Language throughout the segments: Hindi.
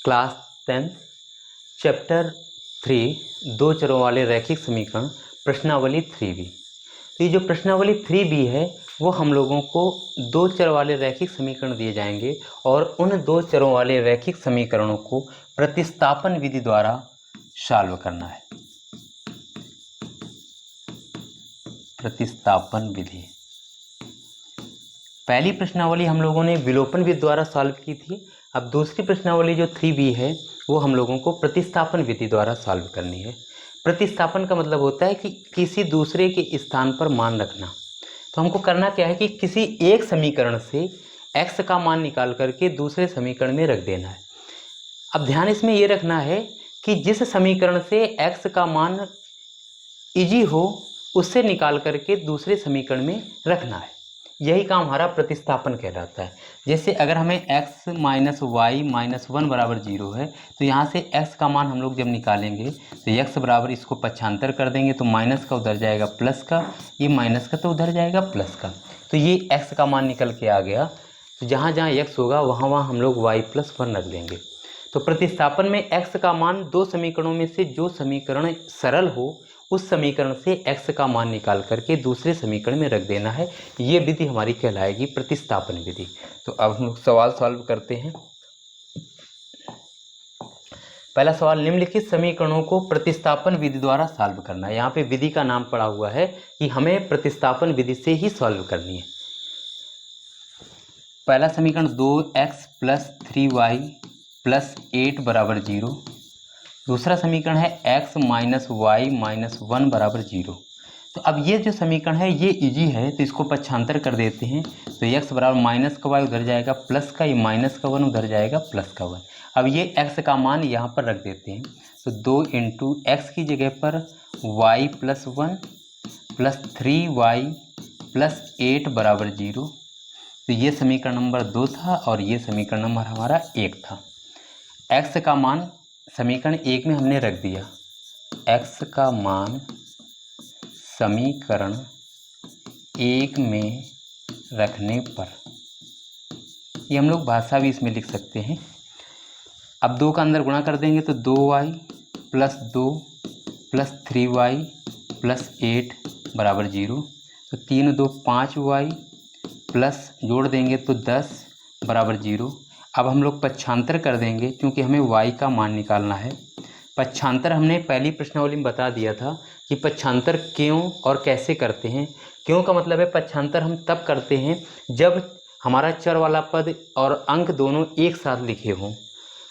क्लास 10 चैप्टर 3 दो चरों वाले रैखिक समीकरण प्रश्नावली 3b। तो ये जो प्रश्नावली 3b है वो हम लोगों को दो चर वाले रैखिक समीकरण दिए जाएंगे और उन दो चरों वाले रैखिक समीकरणों को प्रतिस्थापन विधि द्वारा सॉल्व करना है। प्रतिस्थापन विधि। पहली प्रश्नावली हम लोगों ने विलोपन विधि द्वारा सॉल्व की थी। अब दूसरी प्रश्नावली जो 3b है वो हम लोगों को प्रतिस्थापन विधि द्वारा सॉल्व करनी है। प्रतिस्थापन का मतलब होता है कि किसी दूसरे के स्थान पर मान रखना। तो हमको करना क्या है कि किसी एक समीकरण से x का मान निकाल करके दूसरे समीकरण में रख देना है। अब ध्यान इसमें ये रखना है कि जिस समीकरण से x का मान इजी हो उससे निकाल करके दूसरे समीकरण में रखना है। यही काम हमारा प्रतिस्थापन कहलाता है। जैसे अगर हमें x माइनस वाई माइनस 1 बराबर 0 है तो यहाँ से x का मान हम लोग जब निकालेंगे तो x बराबर इसको पक्षांतर कर देंगे तो माइनस का उधर जाएगा प्लस का, ये माइनस का तो उधर जाएगा प्लस का, तो ये x का मान निकल के आ गया। तो जहाँ जहाँ x होगा वहाँ वहाँ हम लोग y प्लस 1 रख देंगे। तो प्रतिस्थापन में x का मान दो समीकरणों में से जो समीकरण सरल हो उस समीकरण से x का मान निकाल करके दूसरे समीकरण में रख देना है। ये विधि हमारी कहलाएगी प्रतिस्थापन विधि। तो अब हम लोग सवाल सॉल्व करते हैं। पहला सवाल, निम्नलिखित समीकरणों को प्रतिस्थापन विधि द्वारा सॉल्व करना है। यहाँ पे विधि का नाम पड़ा हुआ है कि हमें प्रतिस्थापन विधि से ही सॉल्व करनी है। पहला समीकरण 2x प्लस 3y प्लस 8 बराबर 0। दूसरा समीकरण है x माइनस वाई माइनस 1 बराबर 0। तो अब ये जो समीकरण है ये इजी है तो इसको पक्षांतर कर देते हैं। तो x बराबर माइनस का y उधर जाएगा प्लस का, ये माइनस का 1 उधर जाएगा प्लस का 1। अब ये x का मान यहाँ पर रख देते हैं। तो 2 इंटू एक्स की जगह पर y plus 1 plus 3y plus 8 बराबर 0। तो ये समीकरण नंबर 2 था और ये समीकरण नंबर हमारा 1 था। x का मान समीकरण 1 में हमने रख दिया। x का मान समीकरण 1 में रखने पर, ये हम लोग भाषा भी इसमें लिख सकते हैं। अब 2 का अंदर गुणा कर देंगे तो 2y plus 2 plus 3y plus 8 बराबर 0। तो 3 2 5y प्लस जोड़ देंगे तो 10 बराबर 0। अब हम लोग पक्षांतर कर देंगे क्योंकि हमें y का मान निकालना है। पक्षांतर हमने पहली प्रश्नावली में बता दिया था कि पक्षांतर क्यों और कैसे करते हैं। क्यों का मतलब है पक्षांतर हम तब करते हैं जब हमारा चर वाला पद और अंक दोनों एक साथ लिखे हों।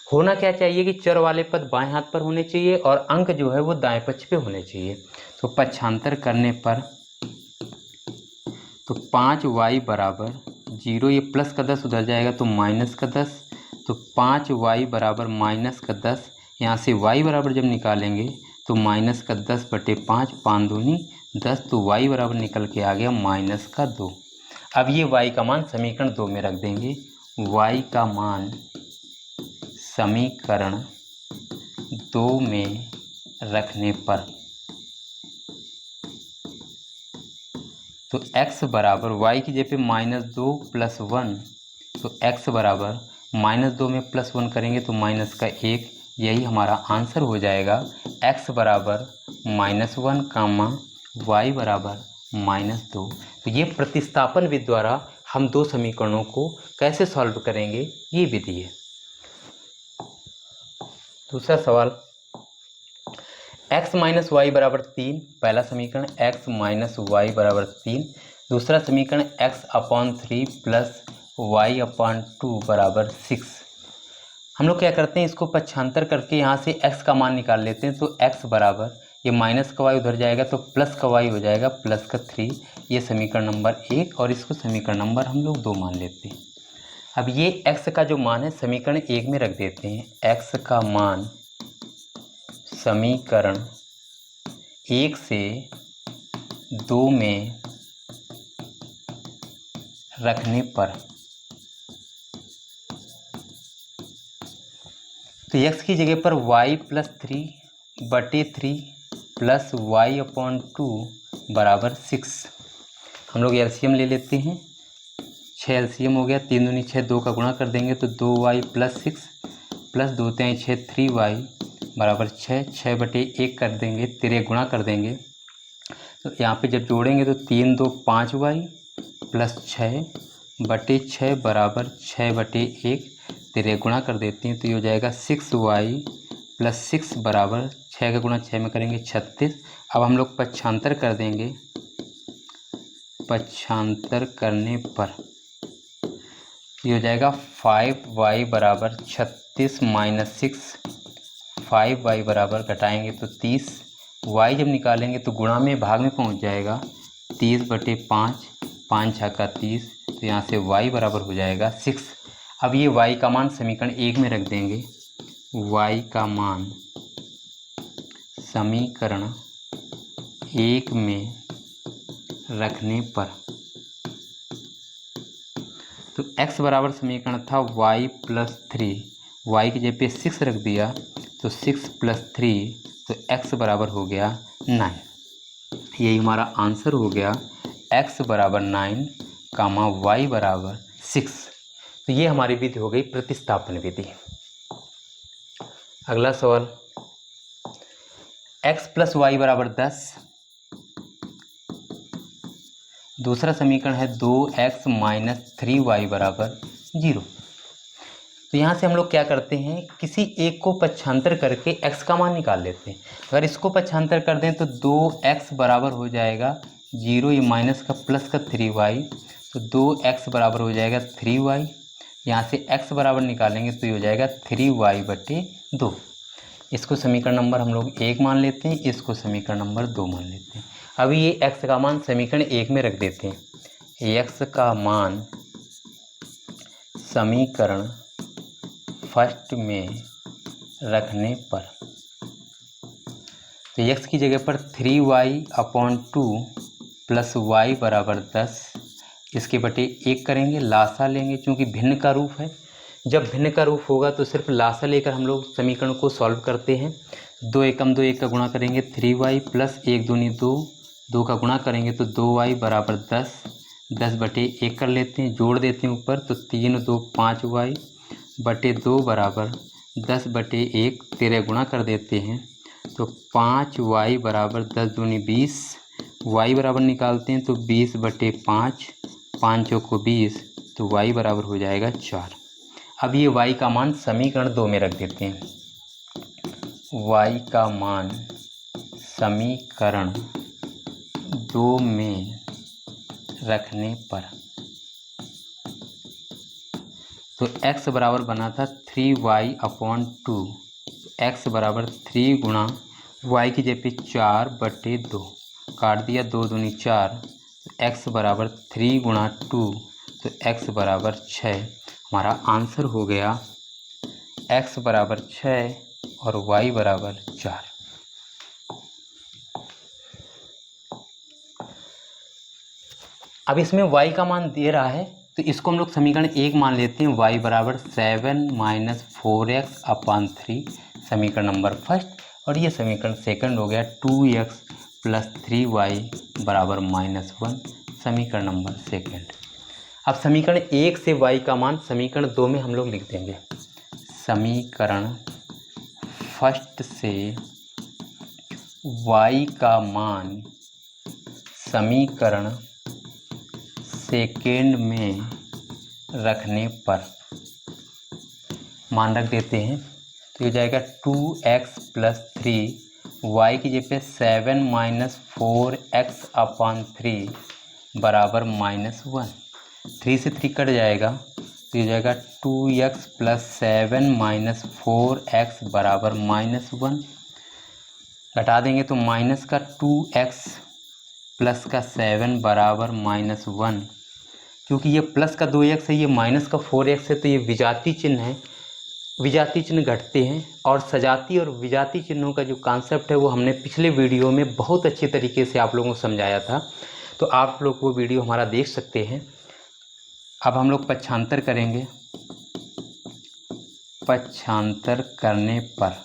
होना क्या चाहिए कि चर वाले पद बाएं हाथ पर होने चाहिए और अंक जो है वो दाएं पक्ष पे होने चाहिए। तो पक्षांतर करने पर तो 5y बराबर 0, ये प्लस का 10 उधर जाएगा तो माइनस का 10। तो 5y बराबर माइनस का 10, यहाँ से y बराबर जब निकालेंगे तो माइनस का 10/5, 5 दूनी 10, तो y बराबर निकल के आ गया माइनस का 2। अब ये y का मान समीकरण 2 में रख देंगे। y का मान समीकरण 2 में रखने पर तो x बराबर y की जगह पे -2 + 1, तो x बराबर -2 में +1 करेंगे तो माइनस का 1। यही हमारा आंसर हो जाएगा। x बराबर -1 कामा y बराबर -2। तो ये प्रतिस्थापन विधि द्वारा हम दो समीकरणों को कैसे सॉल्व करेंगे ये विधि है। दूसरा सवाल, x माइनस वाई बराबर 3, पहला समीकरण x माइनस वाई बराबर 3। दूसरा समीकरण x/3 प्लस y/2 बराबर 6। हम लोग क्या करते हैं, इसको पक्षांतर करके यहाँ से x का मान निकाल लेते हैं। तो x बराबर ये माइनस का y उधर जाएगा तो प्लस का y हो जाएगा प्लस का 3। ये समीकरण नंबर 1 और इसको समीकरण नंबर हम लोग 2 मान लेते हैं। अब ये x का जो मान है समीकरण 1 में रख देते हैं। x का मान समीकरण 1 से 2 में रखने पर तो x की जगह पर y प्लस 3/3 प्लस y/2 बराबर 6। हम लोग एलसीएम ले लेते हैं। 6 एलसीएम हो गया, 3 दूनी 6, 2 का गुणा कर देंगे तो 2y प्लस 6 प्लस 2 3 6 3y बराबर 6, 6/1 कर देंगे, तिरे गुणा कर देंगे। तो यहाँ पे जब जोड़ेंगे तो 3 2 5y प्लस 6/6 बराबर 6/1, तिरे गुणा कर देते हैं तो ये हो जाएगा 6y प्लस 6 बराबर 6 का गुणा 6 में करेंगे 36। अब हम लोग पक्षांतर कर देंगे, पक्षांतर करने पर ये हो जाएगा 5y बराबर 36 माइनस 6, 5y बराबर घटाएंगे तो 30, y जब निकालेंगे तो गुणा में भाग में पहुंच जाएगा 30/5, 5 छक्का 30, तो यहाँ से y बराबर हो जाएगा 6। अब ये y का मान समीकरण 1 में रख देंगे, y का मान समीकरण 1 में रखने पर तो x बराबर समीकरण था y प्लस 3, y की जगह पे 6 रख दिया तो 6 प्लस 3, तो x बराबर हो गया 9। यही हमारा आंसर हो गया, x बराबर 9 कामा y बराबर 6। तो ये हमारी विधि हो गई प्रतिस्थापन विधि। अगला सवाल, x प्लस वाई बराबर 10, दूसरा समीकरण है 2x माइनस 3y बराबर 0। तो यहाँ से हम लोग क्या करते हैं, किसी एक को पक्षांतर करके x का मान निकाल लेते हैं। अगर इसको पक्षांतर कर दें तो 2x बराबर हो जाएगा 0, ये माइनस का प्लस का 3y, तो 2x बराबर हो जाएगा 3y। यहाँ से x बराबर निकालेंगे तो ये हो जाएगा 3y/2। इसको समीकरण नंबर हम लोग 1 मान लेते हैं, इसको समीकरण नंबर 2 मान लेते हैं। अभी ये x का मान समीकरण 1 में रख देते हैं। x का मान समीकरण फर्स्ट में रखने पर तो x की जगह पर 3y/2 प्लस y बराबर 10, इसके बटे 1 करेंगे, लासा लेंगे क्योंकि भिन्न का रूप है। जब भिन्न का रूप होगा तो सिर्फ लासा लेकर हम लोग समीकरण को सॉल्व करते हैं। 2 एकम 2, 1 का गुणा करेंगे 3y प्लस 1 दूनी 2, 2 का गुणा करेंगे तो 2y बराबर 10, 10/1 कर लेते हैं, जोड़ देते हैं ऊपर तो 3 2 5y/2 बराबर 10/1, 13 गुणा कर देते हैं तो 5y बराबर 10 दूनी 20, y बराबर निकालते हैं तो 20/5, 5 को 20, तो y बराबर हो जाएगा 4। अब ये y का मान समीकरण 2 में रख देते हैं। y का मान समीकरण 2 में रखने पर तो x बराबर बना था 3y/2, x बराबर 3 गुणा y की जगह पे 4/2, काट दिया 2 दूनी 4, तो x बराबर 3 गुणा 2, तो x बराबर 6। हमारा आंसर हो गया x बराबर 6 और y बराबर 4। अब इसमें y का मान दे रहा है तो इसको हम लोग समीकरण 1 मान लेते हैं। y बराबर 7 माइनस 4x/3 समीकरण नंबर फर्स्ट, और ये समीकरण सेकंड हो गया 2x प्लस 3y बराबर -1 समीकरण नंबर सेकंड। अब समीकरण 1 से y का मान समीकरण 2 में हम लोग लिख देंगे। समीकरण फर्स्ट से y का मान समीकरण सेकेंड में रखने पर मान रख देते हैं तो ये जाएगा 2x प्लस 3, y की जगह पे 7 माइनस 4x/3 बराबर -1, 3 से 3 कट जाएगा तो ये जाएगा 2x प्लस 7 माइनस 4x बराबर -1, घटा देंगे तो माइनस का 2x प्लस का 7 बराबर -1। क्योंकि ये प्लस का 2x है, ये माइनस का 4x है, तो ये विजातीय चिन्ह है, विजातीय चिन्ह घटते हैं। और सजाती और विजातीय चिन्हों का जो कॉन्सेप्ट है वो हमने पिछले वीडियो में बहुत अच्छे तरीके से आप लोगों को समझाया था, तो आप लोग वो वीडियो हमारा देख सकते हैं। अब हम लोग पक्षांतर करेंगे। पक्षांतर करने पर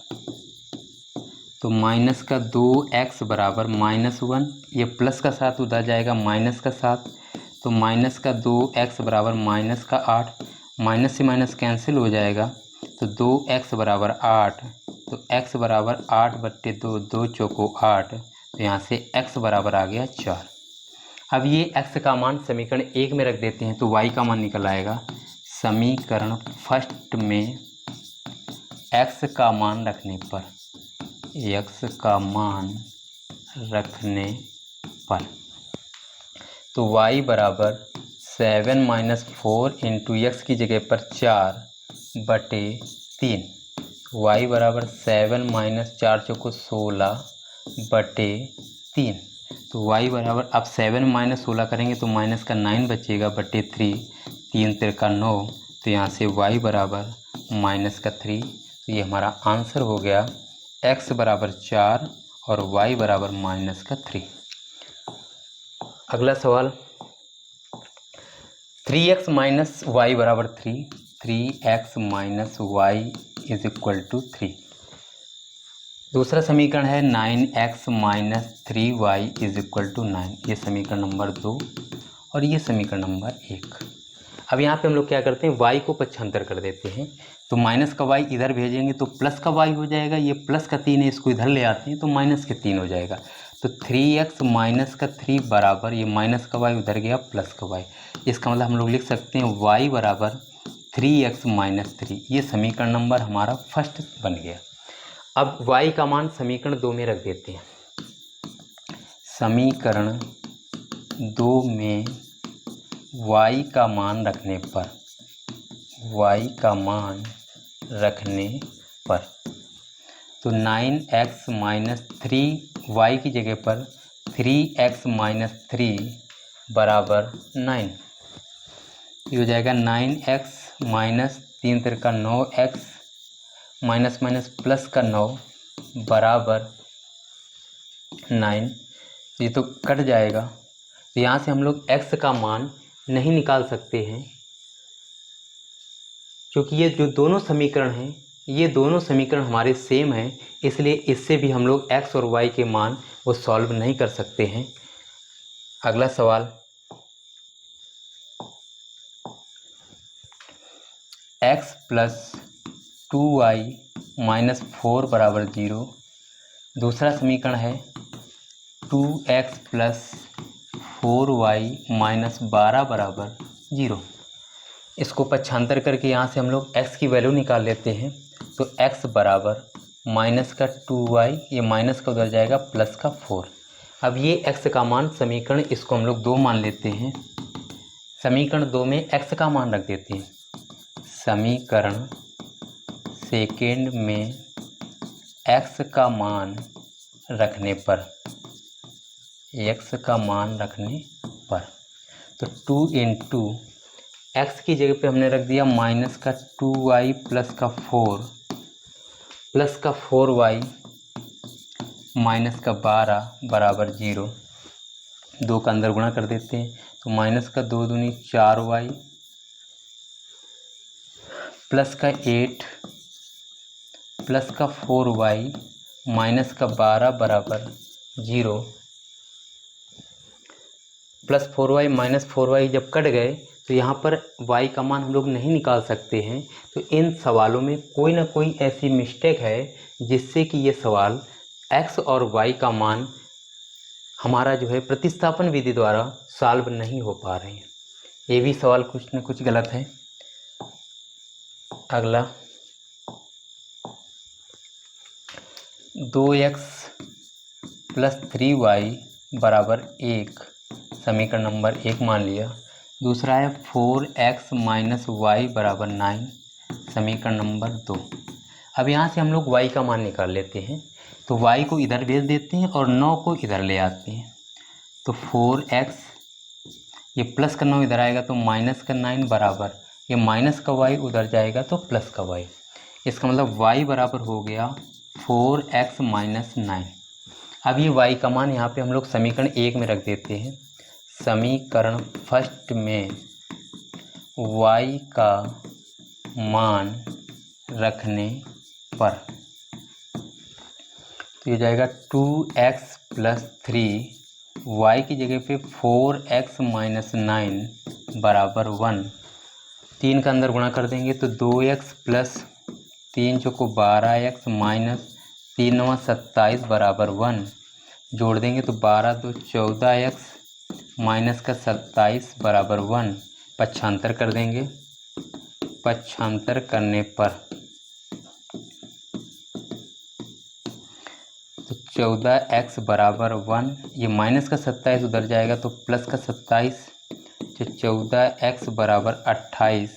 तो माइनस का 2x बराबर -1, ये प्लस का 7 उधर जाएगा माइनस का 7, तो माइनस का 2x बराबर -8, माइनस से माइनस कैंसिल हो जाएगा तो 2x बराबर 8, तो x बराबर 8/2, 2 चौको 8, तो यहाँ से x बराबर आ गया 4। अब ये x का मान समीकरण 1 में रख देते हैं तो y का मान निकल आएगा। समीकरण फर्स्ट में x का मान रखने पर, x का मान रखने पर, तो y बराबर 7 - 4 इंटू x की जगह पर 4/3, y बराबर 7 - 4 चौको 16/3, तो y बराबर, अब 7 - 16 करेंगे तो माइनस का 9 बचेगा बटे 3, 3 तिरका 9, तो यहाँ से y बराबर -3। तो ये हमारा आंसर हो गया, x बराबर 4 और y बराबर -3। अगला सवाल, 3x - y बराबर 3, 3x - y is equal to 3। दूसरा समीकरण है 9x - 3y is equal to 9। ये समीकरण नंबर 2 और ये समीकरण नंबर 1। अब यहाँ पे हम लोग क्या करते हैं, y को पक्षांतर कर देते हैं, तो माइनस का y इधर भेजेंगे तो प्लस का y हो जाएगा। ये प्लस का 3 है, इसको इधर ले आते हैं तो माइनस के 3 हो जाएगा। तो 3x - 3 बराबर, ये माइनस का y उधर गया प्लस का y, इसका मतलब हम लोग लिख सकते हैं y बराबर 3x - 3। ये समीकरण नंबर हमारा फर्स्ट बन गया। अब y का मान समीकरण 2 में रख देते हैं। समीकरण 2 में y का मान रखने पर, y का मान रखने पर, तो 9x - 3y की जगह पर 3x - 3 बराबर 9। ये हो जाएगा 9x minus 3 तिरका 9x minus minus plus का 9 बराबर 9। ये तो कट जाएगा, तो यहाँ से हम लोग x का मान नहीं निकाल सकते हैं, क्योंकि ये जो दोनों समीकरण हैं, ये दोनों समीकरण हमारे सेम हैं, इसलिए इससे भी हम लोग x और y के मान वो सॉल्व नहीं कर सकते हैं। अगला सवाल, x + 2y - 4 बराबर 0। दूसरा समीकरण है 2x + 4y - 12 बराबर 0। इसको पक्षांतर करके यहाँ से हम लोग x की वैल्यू निकाल लेते हैं, तो x बराबर माइनस का 2y, ये माइनस का उधर जाएगा प्लस का 4। अब ये x का मान समीकरण, इसको हम लोग 2 मान लेते हैं। समीकरण 2 में x का मान रख देते हैं। समीकरण सेकेंड में x का मान रखने पर, x का मान रखने पर, तो 2 इंटू x की जगह पे हमने रख दिया माइनस का 2y प्लस का 4y माइनस का 12 बराबर 0। 2 का अंदर गुणा कर देते हैं, तो माइनस का 2 दूनी 4y प्लस का 8 प्लस का 4y माइनस का 12 बराबर 0। प्लस 4y माइनस 4y जब कट गए तो यहाँ पर y का मान हम लोग नहीं निकाल सकते हैं। तो इन सवालों में कोई ना कोई ऐसी मिस्टेक है जिससे कि ये सवाल x और y का मान हमारा जो है प्रतिस्थापन विधि द्वारा सॉल्व नहीं हो पा रहे हैं। ये भी सवाल कुछ न कुछ गलत है। अगला, 2x + 3y बराबर 1 समीकरण नंबर 1 मान लिया। दूसरा है 4x - y बराबर 9 समीकरण नंबर 2। अब यहाँ से हम लोग y का मान निकाल लेते हैं, तो y को इधर भेज देते हैं और 9 को इधर ले आते हैं। तो 4x, ये प्लस का 9 इधर आएगा तो माइनस का 9 बराबर, ये माइनस का y उधर जाएगा तो प्लस का y। इसका मतलब y बराबर हो गया 4x - 9। अब ये y का मान यहाँ पे हम लोग समीकरण 1 में रख देते हैं। समीकरण फर्स्ट में y का मान रखने पर, तो ये जाएगा 2x + 3y की जगह पे 4x - 9 बराबर 1। 3 का अंदर गुणा कर देंगे तो 2x + 3 चौको 12x माइनस 3 9 27 बराबर 1। जोड़ देंगे तो 12 2 14x माइनस का 27 बराबर 1। पक्षांतर कर देंगे। पक्षांतर करने पर तो 14x बराबर 1, ये माइनस का 27 उधर जाएगा तो प्लस का 27, तो 14x बराबर 28।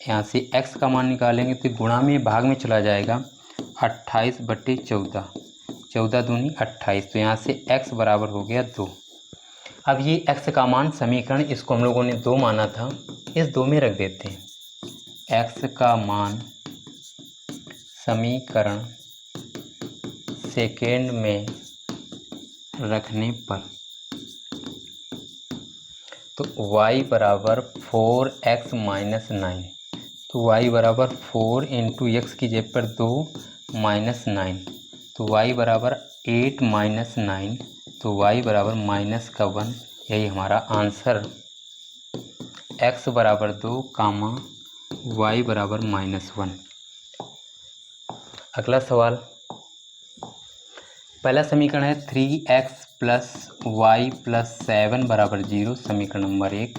यहाँ से x का मान निकालेंगे तो गुणा में भाग में चला जाएगा, 28/14, 14 दूनी 28, तो यहाँ से x बराबर हो गया 2। अब ये x का मान समीकरण, इसको हम लोगों ने 2 माना था, इस 2 में रख देते हैं। x का मान समीकरण सेकेंड में रखने पर तो y बराबर 4x माइनस 9, तो y बराबर 4 इंटू एक्स की जगह पर 2 माइनस 9, तो y बराबर 8 माइनस 9, तो y बराबर माइनस का 1। यही हमारा आंसर, x बराबर 2 कामा y बराबर -1। अगला सवाल, पहला समीकरण है 3x प्लस वाई प्लस 7 बराबर 0, समीकरण नंबर 1।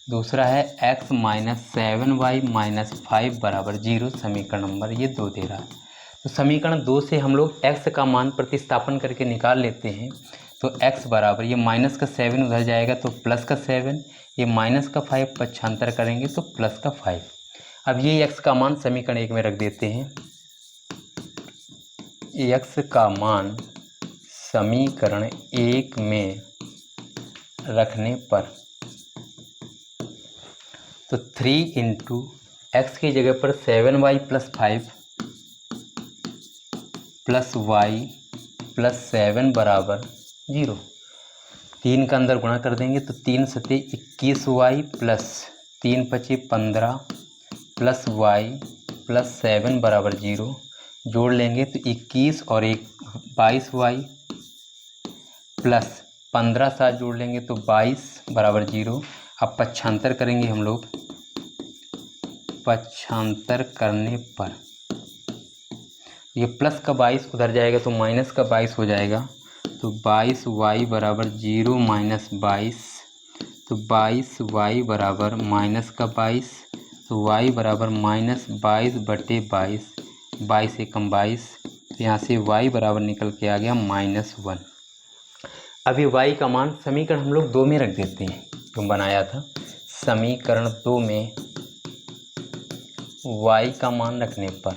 दूसरा है x माइनस 7y माइनस 5 बराबर 0, समीकरण नंबर ये 2 दे रहा है। तो समीकरण 2 से हम लोग x का मान प्रतिस्थापन करके निकाल लेते हैं। तो x बराबर, ये माइनस का 7 उधर जाएगा तो प्लस का 7, ये माइनस का 5 पक्षांतर करेंगे तो प्लस का 5। अब ये x का मान समीकरण 1 में रख देते हैं। x का मान समीकरण 1 में रखने पर तो 3 इंटू एक्स की जगह पर 7y plus 5 plus Y plus 7 बराबर 0। 3 का अंदर गुणा कर देंगे तो 3 सते 21y प्लस 3 पचे 15 प्लस y प्लस 7 बराबर 0। जोड़ लेंगे तो 21 और 1 22y प्लस 15 साथ जोड़ लेंगे तो 22 बराबर 0। अब पक्षांतर करेंगे हम लोग। पक्षांतर करने पर ये प्लस का 22 उधर जाएगा तो माइनस का 22 हो जाएगा, तो 22y बराबर 0 माइनस 22, तो 22y बराबर माइनस का 22, तो y बराबर -22/22, 22 से कम 22, तो यहाँ से y बराबर निकल के आ गया -1। अभी y का मान समीकरण हम लोग 2 में रख देते हैं, जो बनाया था। समीकरण 2 में y का मान रखने पर,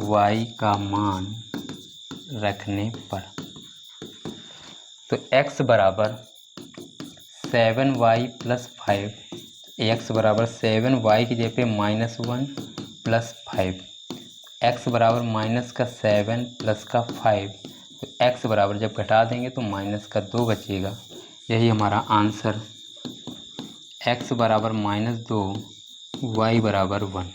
y का मान रखने पर तो x बराबर 7y प्लस 5, x बराबर 7y की जगह पे -1 प्लस 5, x बराबर माइनस का 7 प्लस का 5, तो x बराबर जब घटा देंगे तो माइनस का 2 बचेगा। यही हमारा आंसर, x बराबर -2, y बराबर 1।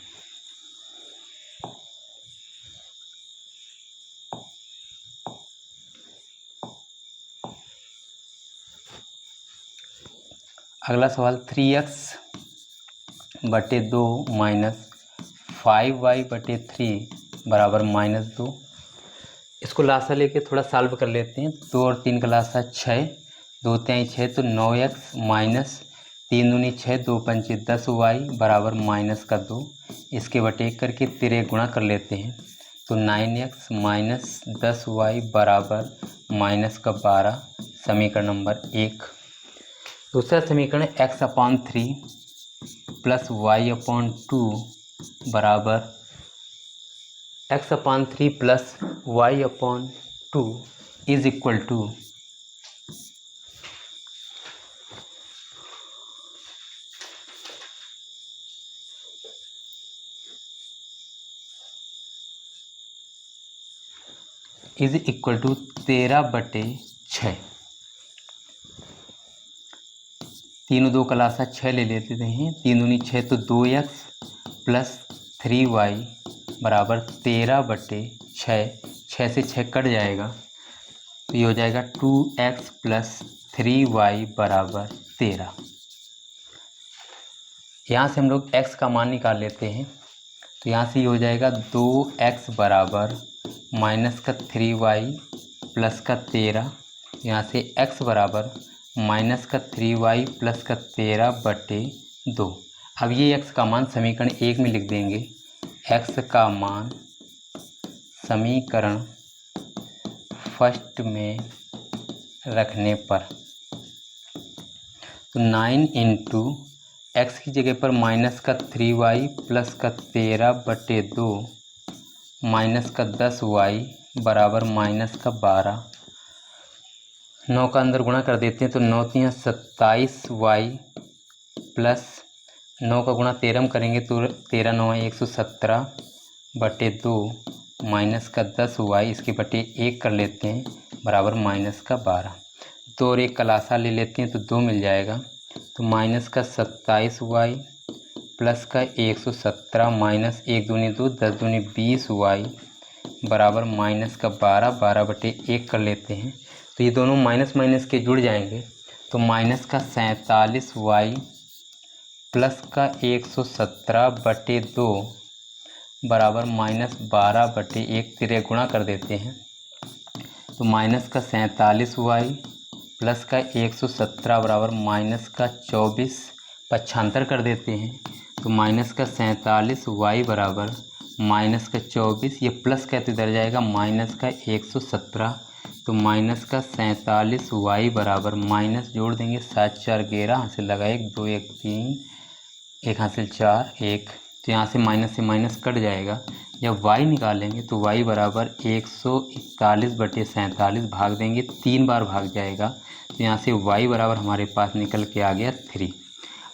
अगला सवाल, 3x/2 माइनस 5y/3 बराबर -2। इसको लासा लेके थोड़ा सॉल्व कर लेते हैं। 2 और 3 का लासा 6, 2 3 6, तो 9x माइनस 3 दूनी 6, 2 पंचे 10y बराबर -2। इसके बटे 1 करके 13 गुणा कर लेते हैं, तो 9x माइनस 10y बराबर -12, समीकरण नंबर 1। दूसरा समीकरण x/3 प्लस y/2 बराबर x/3 plus y/2 is equal to is equal to 13/6। 3 2 का लासा 6 ले लेते हैं, 3 दूनी 6, तो 2x प्लस 3y बराबर 13/6, 6 से 6 कट जाएगा तो ये हो जाएगा 2x प्लस 3y बराबर 13। यहाँ से हम लोग x का मान निकाल लेते हैं। तो यहाँ से ये हो जाएगा 2x बराबर माइनस का 3y प्लस का 13। यहाँ से x बराबर माइनस का 3y प्लस का 13/2। अब ये x का मान समीकरण 1 में लिख देंगे। x का मान समीकरण फर्स्ट में रखने पर तो 9 इंटू एक्स की जगह पर माइनस का 3y प्लस का 13/2 माइनस का 10y बराबर माइनस का 12। 9 का अंदर गुणा कर देते हैं तो 9 3 27y प्लस 9 का गुणा 13 में करेंगे तो 13 9 117/2 माइनस का 10y इसके बटे 1 कर लेते हैं बराबर माइनस का 12। 2 और 1 का लासा ले लेते हैं तो 2 मिल जाएगा। तो माइनस का 27y प्लस का 117 माइनस 1 दूनी 2 10 दूनी 20y बराबर माइनस का 12 12/1 कर लेते हैं। तो ये दोनों माइनस माइनस के जुड़ जाएंगे तो माइनस का 47y प्लस का 117/2 बराबर माइनस 12/1 तिरे गुणा कर देते हैं। तो माइनस का 47y प्लस का 117 बराबर माइनस का 24 पक्षांतर कर देते हैं। तो माइनस का 47y बराबर माइनस का 24 ये प्लस का इधर जाएगा माइनस का 117। तो माइनस का 47y बराबर माइनस जोड़ देंगे 7 4 11 हासिल लगा 1 2 1 3 1 हासिल 4 1। तो यहाँ से माइनस कट जाएगा। जब y निकालेंगे तो y बराबर 141/47 भाग देंगे 3 बार भाग जाएगा। तो यहाँ से y बराबर हमारे पास निकल के आ गया 3।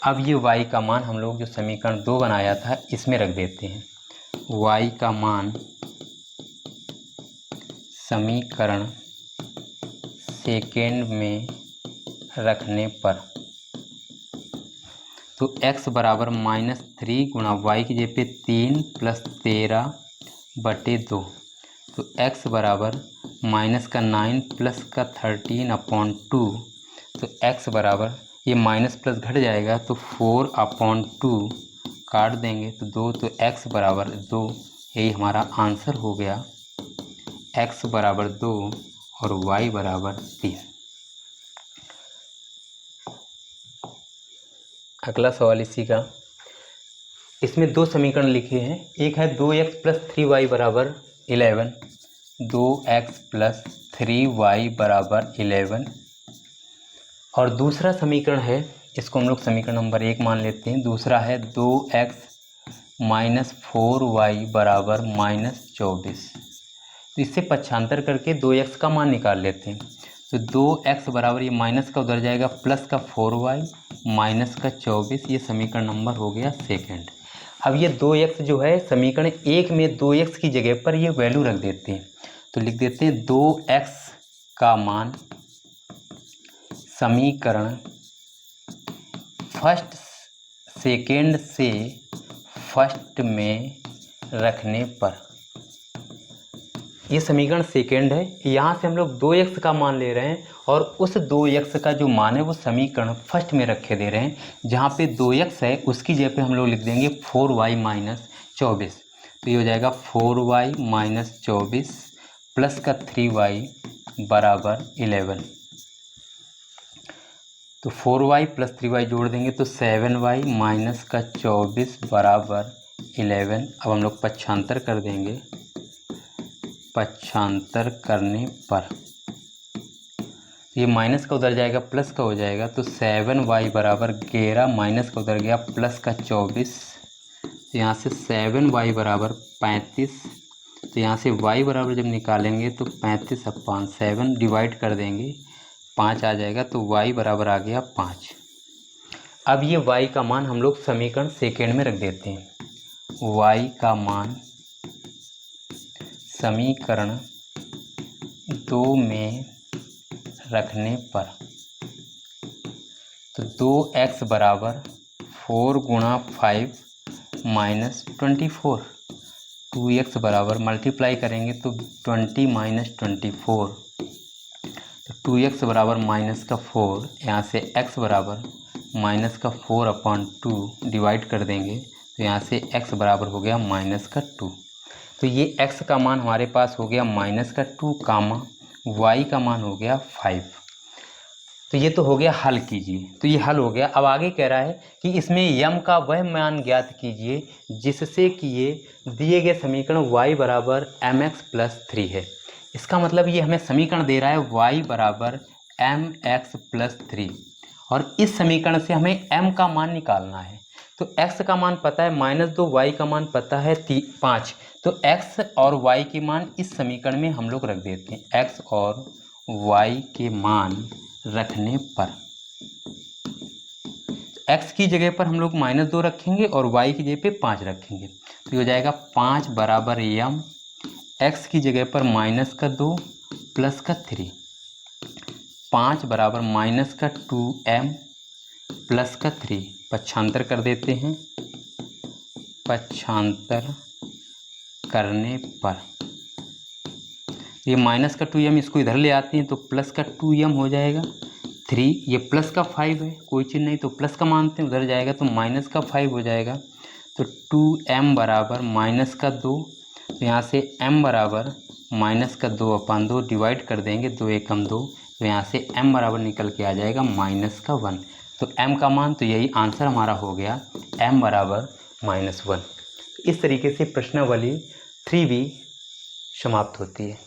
अब ये y का मान हम लोग जो समीकरण 2 बनाया था इसमें रख देते हैं। y का मान समीकरण सेकेंड में रखने पर तो x बराबर -3 गुणा y की जगह पे 3 प्लस 13/2। तो x बराबर माइनस का 9 प्लस का 13/2। तो x बराबर ये माइनस प्लस घट जाएगा तो 4/2 काट देंगे तो 2। तो x बराबर 2 यही हमारा आंसर हो गया। x बराबर 2 और y बराबर 3। अगला सवाल इसी का, इसमें दो समीकरण लिखे हैं। एक है 2x प्लस 3y बराबर 11, 2x प्लस 3y बराबर 11। और दूसरा समीकरण है, इसको हम लोग समीकरण नंबर 1 मान लेते हैं। दूसरा है 2x माइनस 4y बराबर -24। तो इससे पक्षांतर करके 2x का मान निकाल लेते हैं। तो 2x बराबर ये माइनस का उधर जाएगा प्लस का 4y माइनस का 24। ये समीकरण नंबर हो गया सेकंड। अब ये 2x जो है समीकरण 1 में 2x की जगह पर ये वैल्यू रख देते हैं। तो लिख देते हैं 2x का मान समीकरण फर्स्ट सेकेंड से फर्स्ट में रखने पर। ये समीकरण सेकेंड है। यहाँ से हम लोग 2x का मान ले रहे हैं और उस 2x का जो मान है वो समीकरण फर्स्ट में रखे दे रहे हैं। जहाँ पे 2x है उसकी जगह पे हम लोग लिख देंगे 4y माइनस 24। तो ये हो जाएगा 4y माइनस 24 प्लस का 3y बराबर 11। तो 4y प्लस 3y जोड़ देंगे तो 7y माइनस का 24 बराबर 11। अब हम लोग पक्षांतर कर देंगे। पक्षांतर करने पर ये माइनस का उधर जाएगा प्लस का हो जाएगा। तो 7y बराबर 11 माइनस का उधर गया प्लस का 24। तो यहाँ से 7y बराबर 35। तो यहाँ से y बराबर जब निकालेंगे तो 35/7 डिवाइड कर देंगे 5 आ जाएगा। तो y बराबर आ गया 5। अब ये y का मान हम लोग समीकरण सेकेंड में रख देते हैं। y का मान समीकरण 2 में रखने पर तो 2x बराबर 4 गुणा 5 माइनस 24। 2x बराबर मल्टीप्लाई करेंगे तो 20 माइनस 24। तो 2x बराबर माइनस का 4। यहाँ से x बराबर माइनस का 4/2 डिवाइड कर देंगे। तो तो यहाँ से x बराबर हो गया -2। तो ये x का मान हमारे पास हो गया -2 कामा y का मान हो गया 5। तो ये तो हो गया हल कीजिए, तो ये हल हो गया। अब आगे कह रहा है कि इसमें m का वह मान ज्ञात कीजिए जिससे कि ये दिए गए समीकरण y बराबर mx+3 है। इसका मतलब ये हमें समीकरण दे रहा है y बराबर mx+3 और इस समीकरण से हमें m का मान निकालना है। तो x का मान पता है -2, y का मान पता है 5। तो x और y के मान इस समीकरण में हम लोग रख देते हैं। x और y के मान रखने पर x की जगह पर हम लोग -2 रखेंगे और y की जगह पे 5 रखेंगे। तो ये हो जाएगा 5 बराबर m, x की जगह पर -2 +3, 5 बराबर -2m +3। पक्षांतर कर देते हैं, पक्षांतर करने पर ये -2m इसको इधर ले आते हैं तो +2m हो जाएगा। 3 ये +5 है, कोई चीज़ नहीं तो प्लस का मानते हैं, उधर जाएगा तो -5 हो जाएगा। तो 2m बराबर -2, तो यहाँ से m बराबर -2/2 डिवाइड कर देंगे, 2 एकम 2, तो यहाँ से m बराबर निकल के आ जाएगा -1। तो m का मान, तो यही आंसर हमारा हो गया, m बराबर -1। इस तरीके से प्रश्नावली 3B समाप्त होती है।